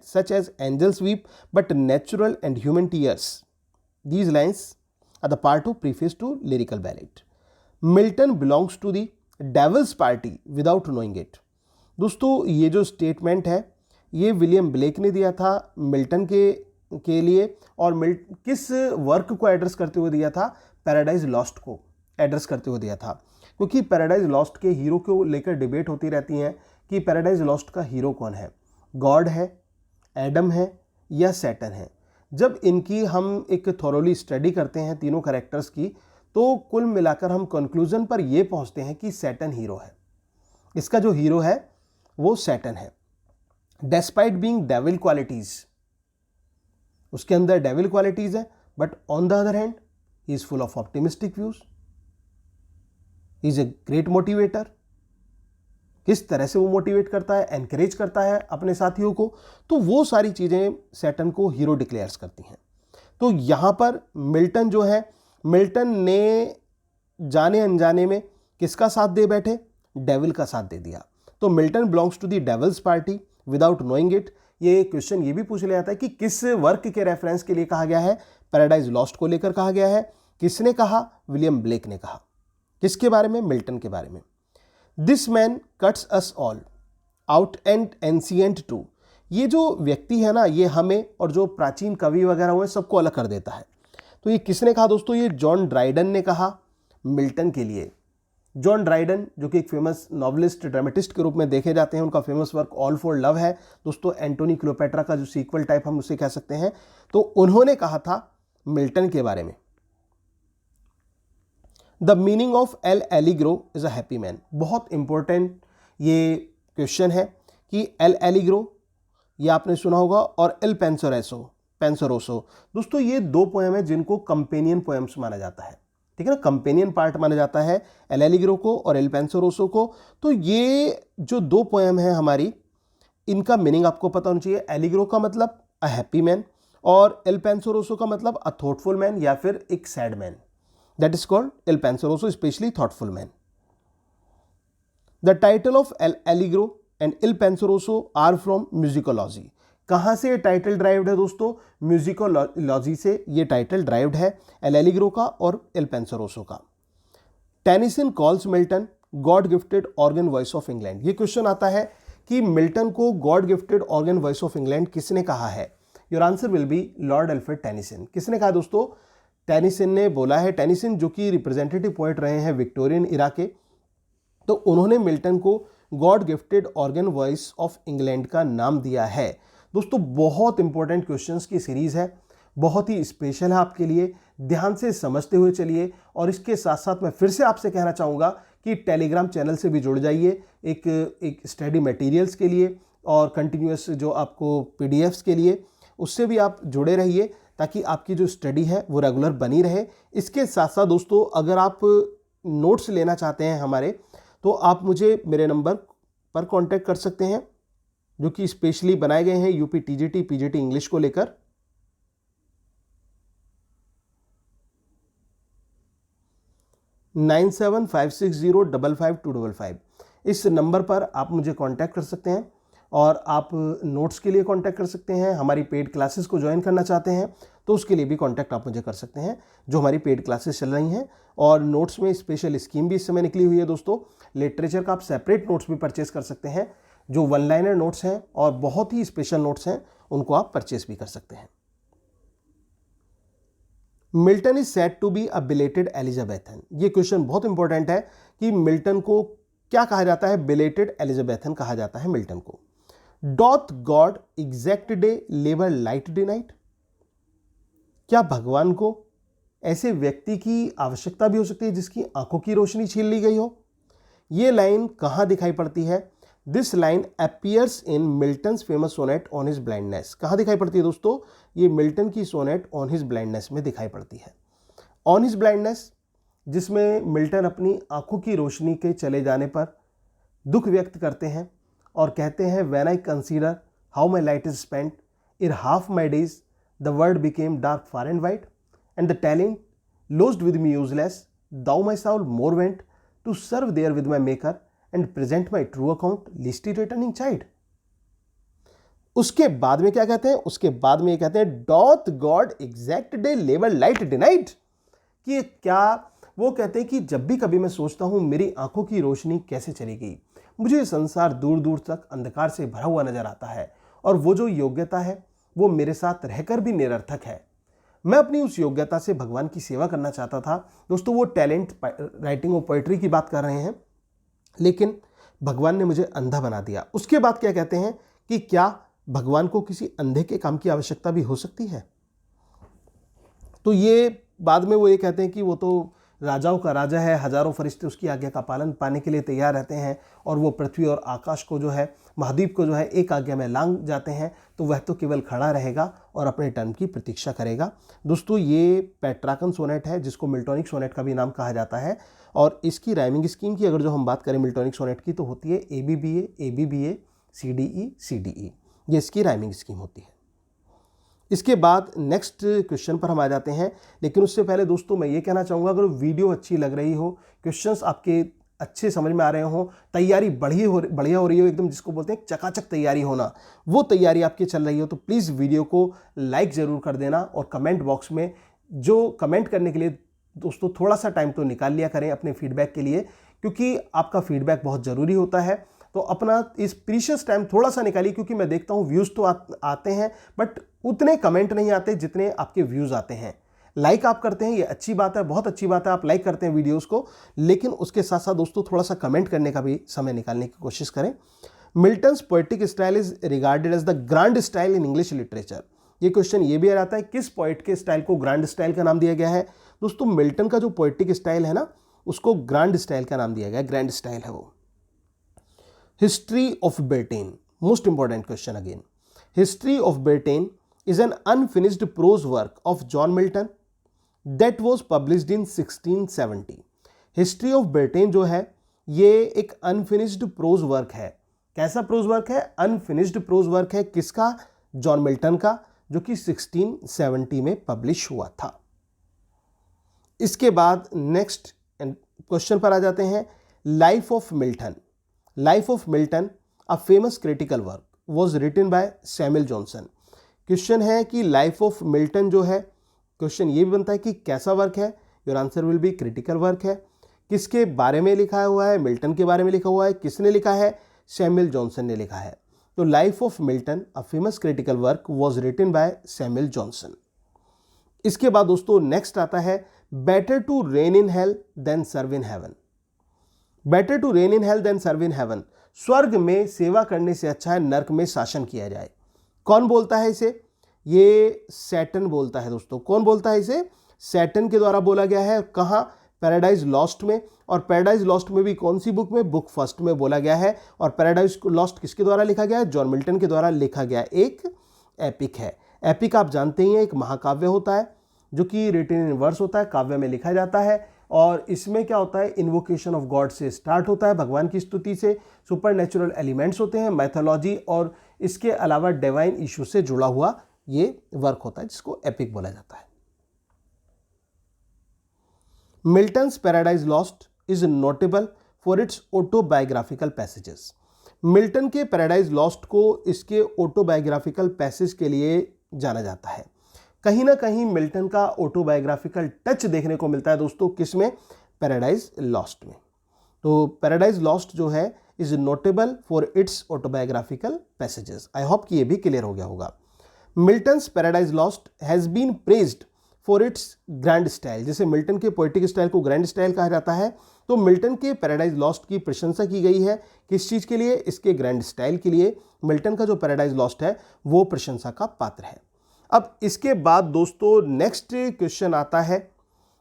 [SPEAKER 1] such as angels weep but natural and human tears. These lines are the part of Preface to Lyrical Ballad. Milton belongs to the devil's party without knowing it. दोस्तों ये जो statement है ये William Blake ने दिया था Milton के लिए, और किस वर्क को एड्रेस करते हुए दिया था? पैराडाइज लॉस्ट को एड्रेस करते हुए दिया था। क्योंकि पैराडाइज लॉस्ट के हीरो को लेकर डिबेट होती रहती है कि पैराडाइज लॉस्ट का हीरो कौन है, गॉड है, एडम है या सैटन है। जब इनकी हम एक थॉरोली स्टडी करते हैं तीनों कैरेक्टर्स की, तो कुल मिलाकर हम कंक्लूजन पर यह पहुंचते हैं कि सैटन हीरो है। इसका जो हीरो है वो सैटन है। डेस्पाइट बीइंग डेविल क्वालिटीज, उसके अंदर डेविल क्वालिटीज है, but on the other hand he is full of optimistic views, he is a great motivator. किस तरह से वो मोटिवेट करता है, एनकरेज करता है अपने साथियों को, तो वो सारी चीजें सैटन को हीरो डिक्लेयर्स करती हैं। तो यहां पर मिल्टन जो है, मिल्टन ने जाने अनजाने में किसका साथ दे बैठे? डेविल का साथ दे दिया। तो Milton belongs to the devil's party without knowing it. ये क्वेश्चन ये भी पूछ लिया जाता है कि किस वर्क के रेफरेंस के लिए कहा गया है? पैराडाइज लॉस्ट को लेकर कहा गया है। किसने कहा? विलियम ब्लेक ने कहा। किसके बारे में? मिल्टन के बारे में। This man cuts us all out and ancient too. ये जो व्यक्ति है ना, ये हमें और जो प्राचीन कवि वगैरह हुए सबको अलग कर देता है। तो ये किसने कहा दोस्तों? ये जॉन ड्राइडन ने कहा मिल्टन के लिए। जॉन ड्राइडन जो कि एक फेमस नॉवलिस्ट, ड्रामेटिस्ट के रूप में देखे जाते हैं, उनका famous work all for love है दोस्तों, एंटोनी क्लियोपेट्रा का जो सीक्वल टाइप हम उसे कह सकते हैं। तो उन्होंने कहा था मिल्टन के बारे में, the meaning of L Allegro is a happy man. बहुत इंपॉर्टेंट ये क्वेश्चन है कि एल एलिग्रो ये आपने सुना होगा, और एल पेंसरोसो। दोस्तों ये दो पोएम है जिनको कंपेनियन पोएम्स माना जाता है। ठीक है ना, कंपेनियन पार्ट माना जाता है एल एलिग्रो को और एल पेंसरोसो को। तो ये जो दो पोएम है हमारी, इनका मीनिंग आपको पता होना चाहिए। एलिग्रो का मतलब अ हैप्पी मैन और एल पेंसरोसो का मतलब अ थॉटफुल मैन या फिर एक sad man, that is called Il Penseroso, specially thoughtful man. The title of L'Allegro and Il Penseroso are from musicology. कहां से ये टाइटल ड्राइव्ड है दोस्तों? म्यूजिकोलॉजी से ये टाइटल ड्राइव्ड है, एल एलिग्रो का और एल पेंसरोसो का। Tennyson calls Milton God gifted organ voice of England. ये क्वेश्चन आता है कि मिल्टन को God gifted organ voice of England किसने कहा है? Your answer will B Lord Alfred Tennyson. किसने कहा दोस्तों? टेनिसन ने बोला है। टेनिसन जो कि रिप्रेजेंटेटिव पोएट रहे हैं विक्टोरियन इरा के, तो उन्होंने मिल्टन को God gifted organ voice of England का नाम दिया है। दोस्तों बहुत इंपॉर्टेंट क्वेश्चंस की सीरीज है, बहुत ही स्पेशल है आपके लिए, ध्यान से समझते हुए चलिए। और इसके साथ साथ मैं फिर से आपसे कहना चाहूँगा कि टेलीग्राम चैनल से भी जुड़ जाइए एक स्टडी मटेरियल्स के लिए और कंटिन्यूस जो आपको पीडीएफ्स के लिए, उससे भी आप जुड़े रहिए ताकि आपकी जो स्टडी है वो रेगुलर बनी रहे। इसके साथ साथ दोस्तों अगर आप नोट्स लेना चाहते हैं हमारे, तो आप मुझे मेरे नंबर पर कांटेक्ट कर सकते हैं जो कि स्पेशली बनाए गए हैं यूपी टीजीटी पीजीटी इंग्लिश को लेकर। 9756055255। इस नंबर पर आप मुझे कांटेक्ट कर सकते हैं और आप नोट्स के लिए कांटेक्ट कर सकते हैं। हमारी पेड क्लासेस को ज्वाइन करना चाहते हैं तो उसके लिए भी कांटेक्ट आप मुझे कर सकते हैं, जो हमारी पेड क्लासेस चल रही हैं। और नोट्स में स्पेशल स्कीम भी इस समय निकली हुई है दोस्तों। लिटरेचर का आप सेपरेट नोट्स भी परचेस कर सकते हैं, जो वन लाइनर नोट्स हैं और बहुत ही स्पेशल नोट्स हैं, उनको आप परचेस भी कर सकते हैं। Milton is said to be a belated Elizabethan. ये क्वेश्चन बहुत इंपॉर्टेंट है कि मिल्टन को क्या कहा जाता है? बिलेटेड एलिजाबेथन कहा जाता है मिल्टन को। Doth God exact day labour light day night. क्या भगवान को ऐसे व्यक्ति की आवश्यकता भी हो सकती है जिसकी आंखों की रोशनी छीन ली गई हो? यह लाइन कहां दिखाई पड़ती है? This line appears in Milton's famous sonnet on his blindness. कहां दिखाई पड़ती है दोस्तों? ये मिल्टन की सोनेट ऑन हिज ब्लाइंडनेस में दिखाई पड़ती है। ऑन हिज ब्लाइंडनेस, जिसमें मिल्टन अपनी आंखों की रोशनी के चले जाने पर दुख व्यक्त करते हैं और कहते हैं, when I consider how my light is spent in half my days the world became dark far and white and the talent lost with me useless, thou my soul more went to serve there with my maker and present my true account least returning child। उसके बाद में क्या कहते हैं? उसके बाद में ये कहते हैं, doth God exact day labor light denied। कि क्या वो कहते हैं कि जब भी कभी मैं सोचता हूं मेरी आंखों की रोशनी कैसे चली गई, मुझे संसार दूर दूर तक अंधकार से भरा हुआ नजर आता है और वो जो योग्यता है वो मेरे साथ रहकर भी निरर्थक है। मैं अपनी उस योग्यता से भगवान की सेवा करना चाहता था। दोस्तों वो टैलेंट राइटिंग और पोइट्री की बात कर रहे हैं, लेकिन भगवान ने मुझे अंधा बना दिया। उसके बाद क्या कहते हैं कि क्या भगवान को किसी अंधे के काम की आवश्यकता भी हो सकती है? तो ये बाद में वो ये कहते हैं कि वो तो राजाओं का राजा है, हजारों फरिश्ते उसकी आज्ञा का पालन पाने के लिए तैयार रहते हैं और वो पृथ्वी और आकाश को जो है, महाद्वीप को जो है एक आज्ञा में लांग जाते हैं, तो वह तो केवल खड़ा रहेगा और अपने टर्न की प्रतीक्षा करेगा। दोस्तों ये पेट्राकन सोनेट है, जिसको मिल्टोनिक सोनेट का भी नाम कहा जाता है। और इसकी राइमिंग स्कीम की अगर जो हम बात करें मिल्टोनिक सोनेट की, तो होती है ABBA ABBA CDE CDE। ये इसकी राइमिंग स्कीम होती है। इसके बाद नेक्स्ट क्वेश्चन पर हम आ जाते हैं, लेकिन उससे पहले दोस्तों मैं ये कहना चाहूँगा, अगर वीडियो अच्छी लग रही हो, क्वेश्चंस आपके अच्छे समझ में आ रहे हो, तैयारी बढ़िया हो रही हो, एकदम जिसको बोलते हैं चकाचक तैयारी होना, वो तैयारी आपकी चल रही हो, तो प्लीज़ वीडियो को लाइक ज़रूर कर देना और कमेंट बॉक्स में जो कमेंट करने के लिए दोस्तों थोड़ा सा टाइम तो निकाल लिया करें अपने फीडबैक के लिए, क्योंकि आपका फीडबैक बहुत ज़रूरी होता है। तो अपना इस प्रीशियस टाइम थोड़ा सा निकालिए, क्योंकि मैं देखता हूँ व्यूज़ तो आते हैं बट उतने कमेंट नहीं आते जितने आपके व्यूज़ आते हैं। लाइक आप करते हैं, ये अच्छी बात है, बहुत अच्छी बात है, आप लाइक करते हैं वीडियोस को, लेकिन उसके साथ साथ दोस्तों थोड़ा सा कमेंट करने का भी समय निकालने की कोशिश करें। Milton's poetic style is regarded as the grand style in English literature. ये क्वेश्चन ये भी आ जाता है, किस पोइट के स्टाइल को ग्रांड स्टाइल का नाम दिया गया है? दोस्तों मिल्टन का जो पोएटिक स्टाइल है ना, उसको ग्रांड स्टाइल का नाम दिया गया, ग्रैंड स्टाइल है वो। History of Britain, most important question again. History of Britain is an unfinished prose work of John Milton, that was published in 1670। History of Britain जो है ये एक अनफिनिश्ड प्रोज वर्क है। कैसा प्रोज वर्क है? Unfinished prose work है। किसका? John Milton का, जो कि 1670 में पब्लिश हुआ था। इसके बाद नेक्स्ट क्वेश्चन पर आ जाते हैं। Life of Milton. Life of Milton a famous critical work was written by Samuel Johnson. Question है कि लाइफ ऑफ मिल्टन जो है, क्वेश्चन ये भी बनता है कि कैसा वर्क है? Your answer will B critical work है। किसके बारे में लिखा हुआ है? मिल्टन के बारे में लिखा हुआ है। किसने लिखा है? सैमुअल जॉनसन ने लिखा है। तो Life of Milton a famous critical work was written by Samuel Johnson. इसके बाद दोस्तों नेक्स्ट आता है better to reign in hell than serve in heaven. Better to reign in hell than serve in heaven. स्वर्ग में सेवा करने से अच्छा है नर्क में शासन किया जाए। कौन बोलता है इसे? ये सैटर्न बोलता है दोस्तों। कौन बोलता है इसे? सैटर्न के द्वारा बोला गया है। कहां? पैराडाइज लॉस्ट में। और पैराडाइज लॉस्ट में भी कौन सी बुक में? बुक फर्स्ट में बोला गया है। और पैराडाइज लॉस्ट किसके द्वारा लिखा गया है? जॉन मिल्टन के द्वारा लिखा गया एक एपिक है। एपिक आप जानते ही हैं, एक महाकाव्य होता है जो कि रिटन इन वर्स होता है, काव्य में लिखा जाता है। और इसमें क्या होता है? इन्वोकेशन ऑफ गॉड से स्टार्ट होता है, भगवान की स्तुति से। सुपर नेचुरल एलिमेंट्स होते हैं, मैथोलॉजी और इसके अलावा डिवाइन इशू से जुड़ा हुआ ये वर्क होता है, जिसको एपिक बोला जाता है। Milton's Paradise lost is notable for its autobiographical passages. Milton के पैराडाइज लॉस्ट को इसके ऑटोबायोग्राफिकल पैसेज के लिए जाना जाता है। कहीं ना कहीं मिल्टन का ऑटोबायोग्राफिकल टच देखने को मिलता है दोस्तों, किसमें? पैराडाइज लॉस्ट में। तो पैराडाइज लॉस्ट जो है is notable for its autobiographical passages. I hope कि ये भी क्लियर हो गया होगा। Milton's Paradise Lost has been praised for its grand style. जैसे मिल्टन के पोएटिक स्टाइल को ग्रैंड स्टाइल कहा जाता है, तो मिल्टन के पैराडाइज लॉस्ट की प्रशंसा की गई है। किस चीज के लिए? इसके ग्रैंड स्टाइल के लिए। मिल्टन का जो पैराडाइज लॉस्ट है वो प्रशंसा का पात्र है। अब इसके बाद दोस्तों नेक्स्ट क्वेश्चन आता है,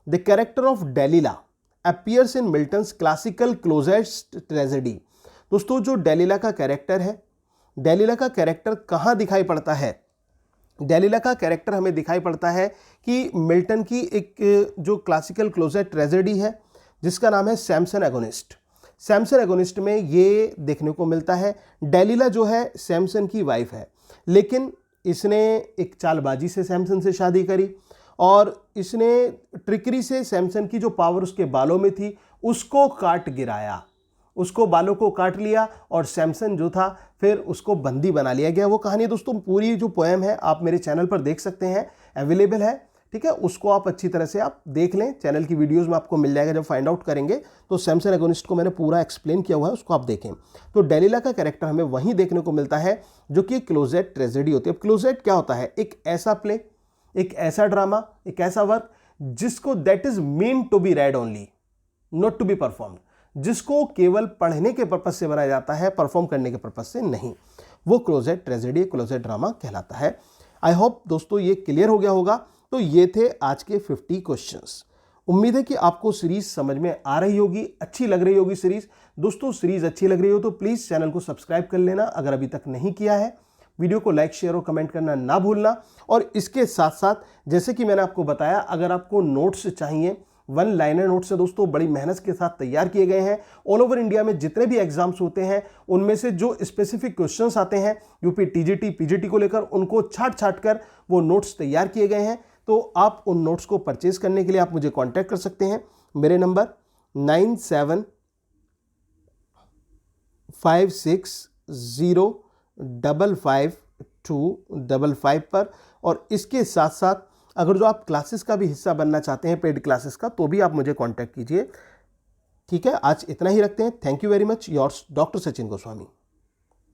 [SPEAKER 1] the character of Delilah appears in Milton's classical closest tragedy. दोस्तों जो डेलिला का कैरेक्टर है, डेलिला का कैरेक्टर कहाँ दिखाई पड़ता है? डेलिला का कैरेक्टर हमें दिखाई पड़ता है कि मिल्टन की एक जो क्लासिकल क्लोजेट ट्रेजेडी है जिसका नाम है सैमसन एगोनिस्ट। सैमसन एगोनिस्ट में ये देखने को मिलता है, डेलिला जो है सैमसन की वाइफ है, लेकिन इसने एक चालबाजी से सैमसन से शादी करी और इसने ट्रिकरी से सैमसन की जो पावर उसके बालों में थी उसको काट गिराया, उसको बालों को काट लिया और सैमसन जो था फिर उसको बंदी बना लिया गया। वो कहानी दोस्तों पूरी जो पोएम है आप मेरे चैनल पर देख सकते हैं, अवेलेबल है, ठीक है। उसको आप अच्छी तरह से आप देख लें, चैनल की वीडियोस में आपको मिल जाएगा। जब फाइंड आउट करेंगे तो सैमसन एगोनिस्ट को मैंने पूरा एक्सप्लेन किया हुआ है, उसको आप देखें। तो डेलिला का कैरेक्टर हमें वहीं देखने को मिलता है जो कि क्लोजेट ट्रेजेडी होती है। अब क्लोजेट क्या होता है? एक ऐसा प्ले, एक ऐसा ड्रामा, एक ऐसा वर्क जिसको that is mean to be read only, not to be performed, जिसको केवल पढ़ने के पर्पज से बनाया जाता है, परफॉर्म करने के पर्पज से नहीं। वो क्लोजेट ट्रेजेडी, क्लोजेट ड्रामा कहलाता है। आई होप दोस्तों ये क्लियर हो गया होगा। तो ये थे आज के 50 क्वेश्चंस। उम्मीद है कि आपको सीरीज समझ में आ रही होगी, अच्छी लग रही होगी सीरीज। दोस्तों सीरीज अच्छी लग रही हो तो प्लीज चैनल को सब्सक्राइब कर लेना अगर अभी तक नहीं किया है। वीडियो को लाइक, शेयर और कमेंट करना ना भूलना। और इसके साथ साथ जैसे कि मैंने आपको बताया, अगर आपको नोट्स चाहिए, 1 लाइनर नोट्स है दोस्तों, बड़ी मेहनत के साथ तैयार किए गए हैं। ऑल ओवर इंडिया में जितने भी एग्जाम्स होते हैं उनमें से जो स्पेसिफिक क्वेश्चंस आते हैं यूपी, टीजीटी, पीजीटी को लेकर, उनको छाट कर वो नोट्स तैयार किए गए हैं। तो आप उन नोट्स को परचेज करने के लिए आप मुझे कांटेक्ट कर सकते हैं। मेरे नंबर 9756055255 पर। और इसके साथ साथ अगर जो आप क्लासेस का भी हिस्सा बनना चाहते हैं, पेड क्लासेस का, तो भी आप मुझे कांटेक्ट कीजिए। ठीक है, आज इतना ही रखते हैं। Thank you very much. Yours doctor Sachin Goswami.